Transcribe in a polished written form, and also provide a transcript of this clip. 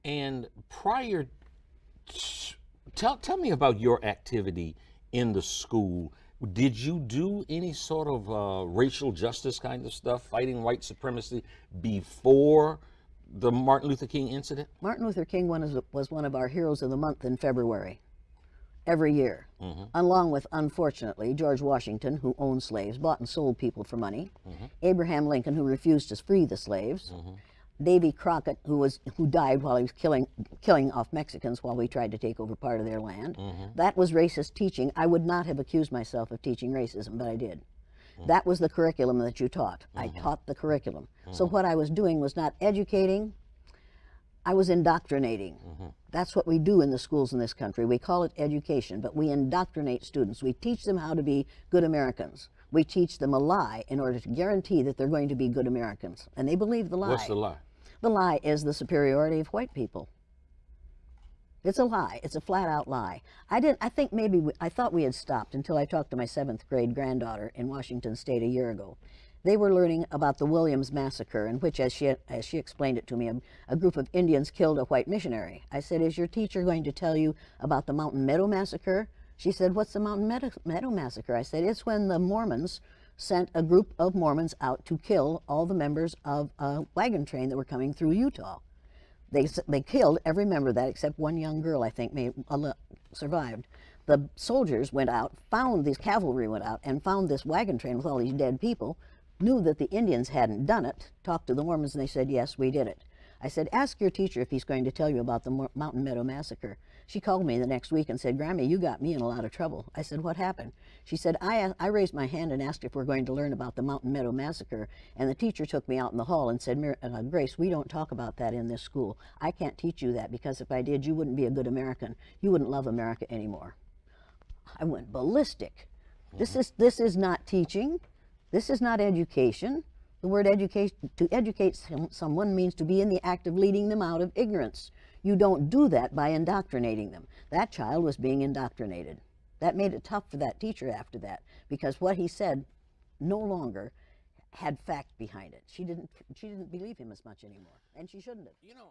And prior, tell me about your activity in the school. Did you do any sort of racial justice kind of stuff, fighting white supremacy before the Martin Luther King incident? Martin Luther King was one of our heroes of the month in February, every year, along with, unfortunately, George Washington, who owned slaves, bought and sold people for money, Abraham Lincoln, who refused to free the slaves, Davy Crockett, who died while he was killing off Mexicans while we tried to take over part of their land. That was racist teaching. I would not have accused myself of teaching racism, but I did. That was the curriculum that you taught. I taught the curriculum. So what I was doing was not educating, I was indoctrinating. That's what we do in the schools in this country. We call it education, but we indoctrinate students. We teach them how to be good Americans. We teach them a lie in order to guarantee that they're going to be good Americans. And they believe the lie. What's the lie? The lie is the superiority of white people. It's a lie. It's a flat-out lie. I think maybe I thought we had stopped until I talked to my 7th grade granddaughter in Washington State a year ago. They were learning about the Williams Massacre, in which, as she explained it to me, a group of Indians killed a white missionary. I said, "Is your teacher going to tell you about the Mountain Meadow Massacre?" She said, "What's the Mountain Meadow Massacre?" I said, "It's when the Mormons sent a group of Mormons out to kill all the members of a wagon train that were coming through Utah. They killed every member of that except one young girl, I think, survived. The soldiers went out, cavalry went out, and found this wagon train with all these dead people, knew that the Indians hadn't done it, talked to the Mormons, and they said, yes, we did it. I said, ask your teacher if he's going to tell you about the Mountain Meadow Massacre. She called me the next week and said, Grammy, you got me in a lot of trouble. I said, what happened? She said, I raised my hand and asked if we're going to learn about the Mountain Meadow Massacre, and the teacher took me out in the hall and said, Grace, we don't talk about that in this school. I can't teach you that, because if I did, you wouldn't be a good American. You wouldn't love America anymore. I went ballistic. This is not teaching. This is not education. The word education, to educate someone means to be in the act of leading them out of ignorance. You don't do that by indoctrinating them. That child was being indoctrinated. That made it tough for that teacher after that, because what he said no longer had fact behind it. She didn't believe him as much anymore, and she shouldn't have. You know,